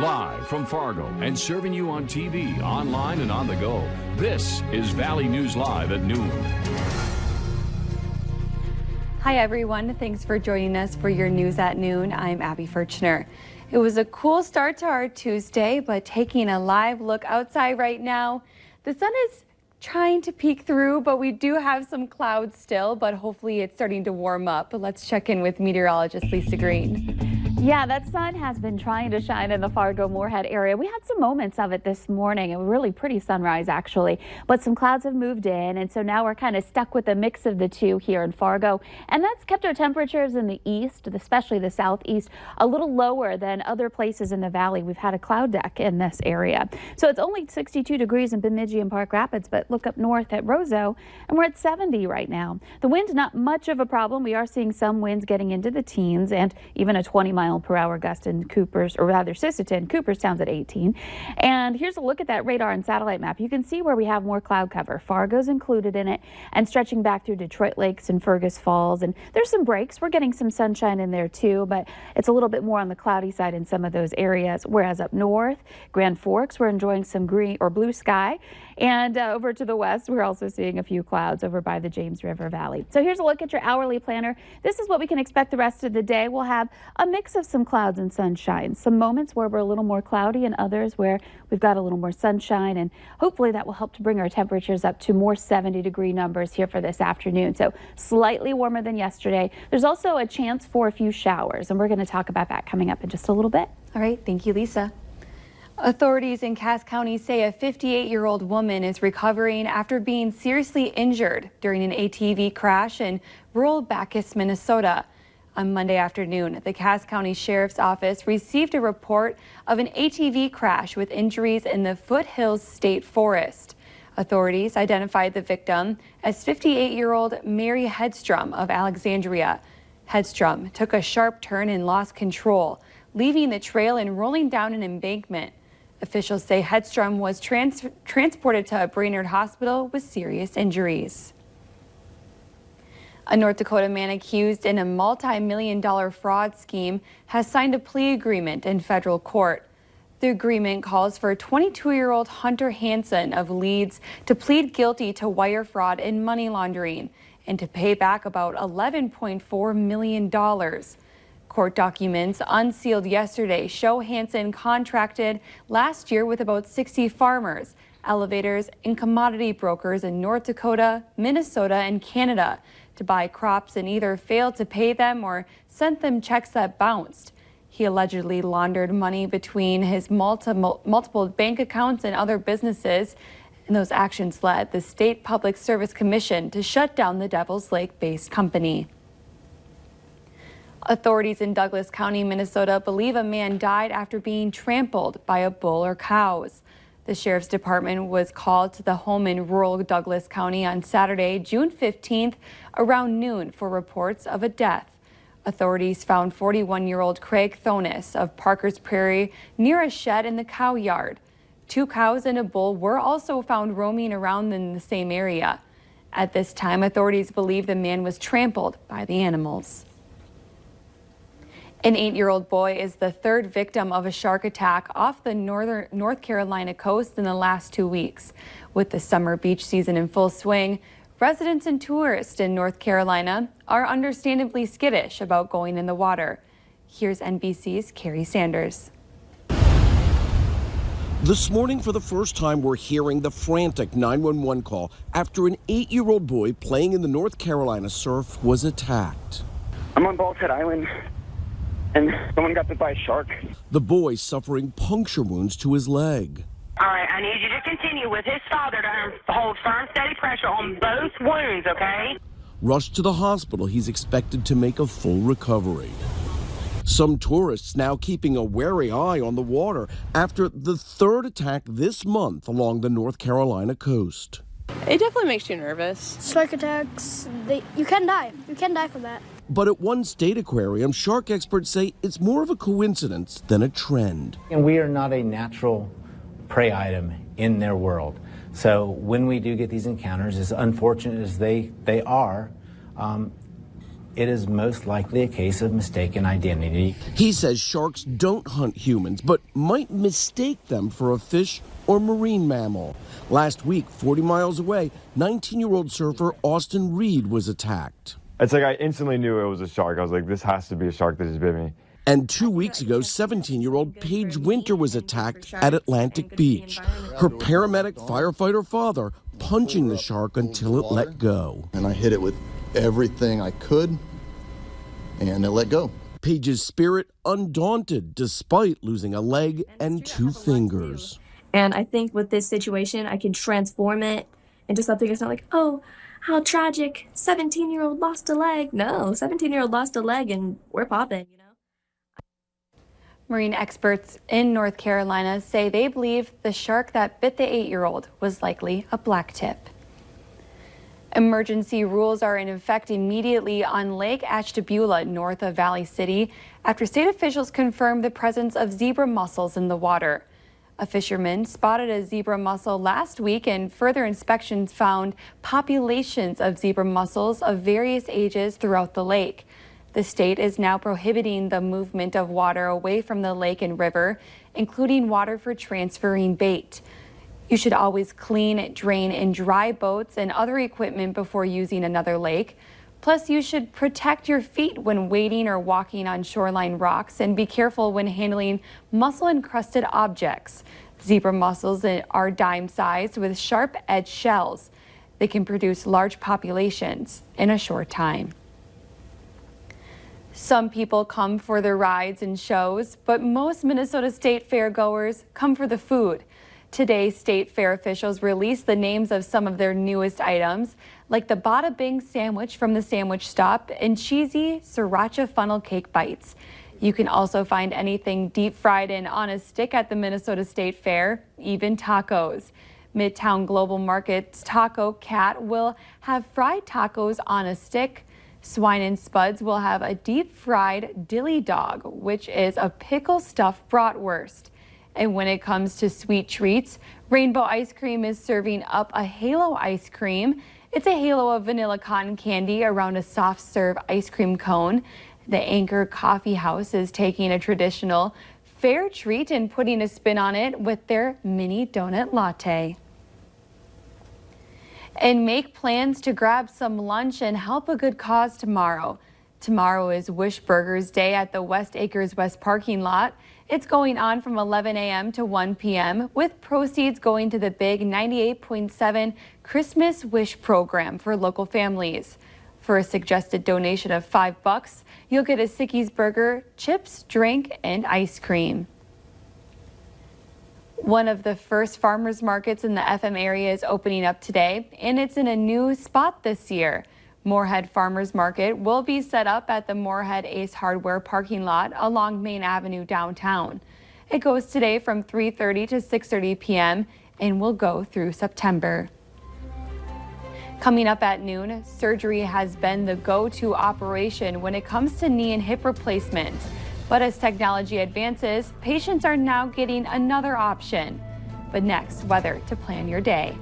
Live from Fargo and serving you on TV, online, and on the go. This is Valley News Live at noon. Hi everyone, thanks for joining us for your news at noon. I'm Abby Furchner. It was a cool start to our Tuesday, but taking a live look outside right now, the sun is trying to peek through, but we do have some clouds still, but hopefully it's starting to warm up. But let's check in with meteorologist Lisa Green. Yeah, that sun has been trying to shine in the Fargo-Moorhead area. We had some moments of it this morning, a really pretty sunrise actually, but some clouds have moved in, and so now we're kind of stuck with a mix of the two here in Fargo, and that's kept our temperatures in the east, especially the southeast, a little lower than other places in the valley. We've had a cloud deck in this area. So it's only 62 degrees in Bemidji and Park Rapids, but look up north at Roseau, and we're at 70 right now. The wind's not much of a problem. We are seeing some winds getting into the teens and even a 20-mile-per-hour gust in Coopers, or rather Sisseton. Cooperstown's at 18. And here's a look at that radar and satellite map. You can see where we have more cloud cover. Fargo's included in it and stretching back through Detroit Lakes and Fergus Falls. And there's some breaks. We're getting some sunshine in there too, but it's a little bit more on the cloudy side in some of those areas. Whereas up north, Grand Forks, we're enjoying some green or blue sky. And over to the west, we're also seeing a few clouds over by the James River Valley. So here's a look at your hourly planner. This is what we can expect the rest of the day. We'll have a mix of some clouds and sunshine. Some moments where we're a little more cloudy and others where we've got a little more sunshine. And hopefully that will help to bring our temperatures up to more 70-degree numbers here for this afternoon. So slightly warmer than yesterday. There's also a chance for a few showers, and we're going to talk about that coming up in just a little bit. All right, thank you, Lisa. Authorities in Cass County say a 58-year-old woman is recovering after being seriously injured during an ATV crash in rural Bacchus, Minnesota. On Monday afternoon, the Cass County Sheriff's Office received a report of an ATV crash with injuries in the Foothills State Forest. Authorities identified the victim as 58-year-old Mary Hedstrom of Alexandria. Hedstrom took a sharp turn and lost control, leaving the trail and rolling down an embankment. Officials say Hedstrom was transported to a Brainerd hospital with serious injuries. A North Dakota man accused in a multi-million-dollar fraud scheme has signed a plea agreement in federal court. The agreement calls for 22-year-old Hunter Hanson of Leeds to plead guilty to wire fraud and money laundering and to pay back about $11.4 million. Court documents unsealed yesterday show Hanson contracted last year with about 60 farmers, elevators, and commodity brokers in North Dakota, Minnesota, and Canada to buy crops and either failed to pay them or sent them checks that bounced. He allegedly laundered money between his multiple bank accounts and other businesses, and those actions led the State Public Service Commission to shut down the Devil's Lake-based company. Authorities in Douglas County, Minnesota believe a man died after being trampled by a bull or cows. The Sheriff's Department was called to the home in rural Douglas County on Saturday, June 15th, around noon for reports of a death. Authorities found 41-year-old Craig Thonis of Parker's Prairie near a shed in the cow yard. 2 cows and a bull were also found roaming around in the same area. At this time, authorities believe the man was trampled by the animals. An 8-year-old boy is the third victim of a shark attack off the North Carolina coast in the last 2 weeks. With the summer beach season in full swing, residents and tourists in North Carolina are understandably skittish about going in the water. Here's NBC's Carrie Sanders. This morning, for the first time, we're hearing the frantic 911 call after an 8-year-old boy playing in the North Carolina surf was attacked. I'm on Bald Head Island, and someone got bit by a shark. The boy suffering puncture wounds to his leg. All right, I need you to continue with his father to hold firm, steady pressure on both wounds, okay? Rushed to the hospital, he's expected to make a full recovery. Some tourists now keeping a wary eye on the water after the third attack this month along the North Carolina coast. It definitely makes you nervous. Shark attacks, you can die. You can die from that. But at one state aquarium, shark experts say it's more of a coincidence than a trend. And we are not a natural prey item in their world. So when we do get these encounters, as unfortunate as they are, it is most likely a case of mistaken identity. He says sharks don't hunt humans, but might mistake them for a fish or marine mammal. Last week, 40 miles away, 19-year-old surfer Austin Reed was attacked. It's like I instantly knew it was a shark. I was like, this has to be a shark that just bit me. And 2 weeks ago, 17-year-old Paige Winter was attacked at Atlantic Beach. Her paramedic firefighter father punching the shark until it let go. And I hit it with everything I could, and it let go. Paige's spirit undaunted despite losing a leg and 2 fingers. And I think with this situation, I can transform it into something that's not like, oh, how tragic, 17-year-old lost a leg. No, 17-year-old lost a leg and we're popping, you know? Marine experts in North Carolina say they believe the shark that bit the 8-year-old was likely a blacktip. Emergency rules are in effect immediately on Lake Ashtabula north of Valley City after state officials confirmed the presence of zebra mussels in the water. A fisherman spotted a zebra mussel last week, and further inspections found populations of zebra mussels of various ages throughout the lake. The state is now prohibiting the movement of water away from the lake and river, including water for transferring bait. You should always clean, drain, and dry boats and other equipment before using another lake. Plus, you should protect your feet when wading or walking on shoreline rocks, and be careful when handling mussel-encrusted objects. Zebra mussels are dime-sized with sharp-edged shells. They can produce large populations in a short time. Some people come for the rides and shows, but most Minnesota State Fair goers come for the food. Today, State Fair officials released the names of some of their newest items, like the Bada Bing sandwich from the Sandwich Stop and cheesy sriracha funnel cake bites. You can also find anything deep fried and on a stick at the Minnesota State Fair, even tacos. Midtown Global Market's Taco Cat will have fried tacos on a stick. Swine and Spuds will have a deep fried dilly dog, which is a pickle stuffed bratwurst. And when it comes to sweet treats, Rainbow Ice Cream is serving up a Halo ice cream. It's a halo of vanilla cotton candy around a soft serve ice cream cone. The Anchor Coffee House is taking a traditional fair treat and putting a spin on it with their mini donut latte. And make plans to grab some lunch and help a good cause tomorrow. Tomorrow is Wish Burgers Day at the West Acres West parking lot. It's going on from 11 a.m. to 1 p.m. with proceeds going to the big 98.7 Christmas Wish program for local families. For a suggested donation of $5, you'll get a Sicky's burger, chips, drink, and ice cream. One of the first farmers markets in the FM area is opening up today, and it's in a new spot this year. Moorhead Farmers Market will be set up at the Moorhead Ace Hardware parking lot along Main Avenue downtown. It goes today from 3:30 to 6:30 p.m. and will go through September. Coming up at noon, surgery has been the go-to operation when it comes to knee and hip replacements. But as technology advances, patients are now getting another option. But next, weather to plan your day.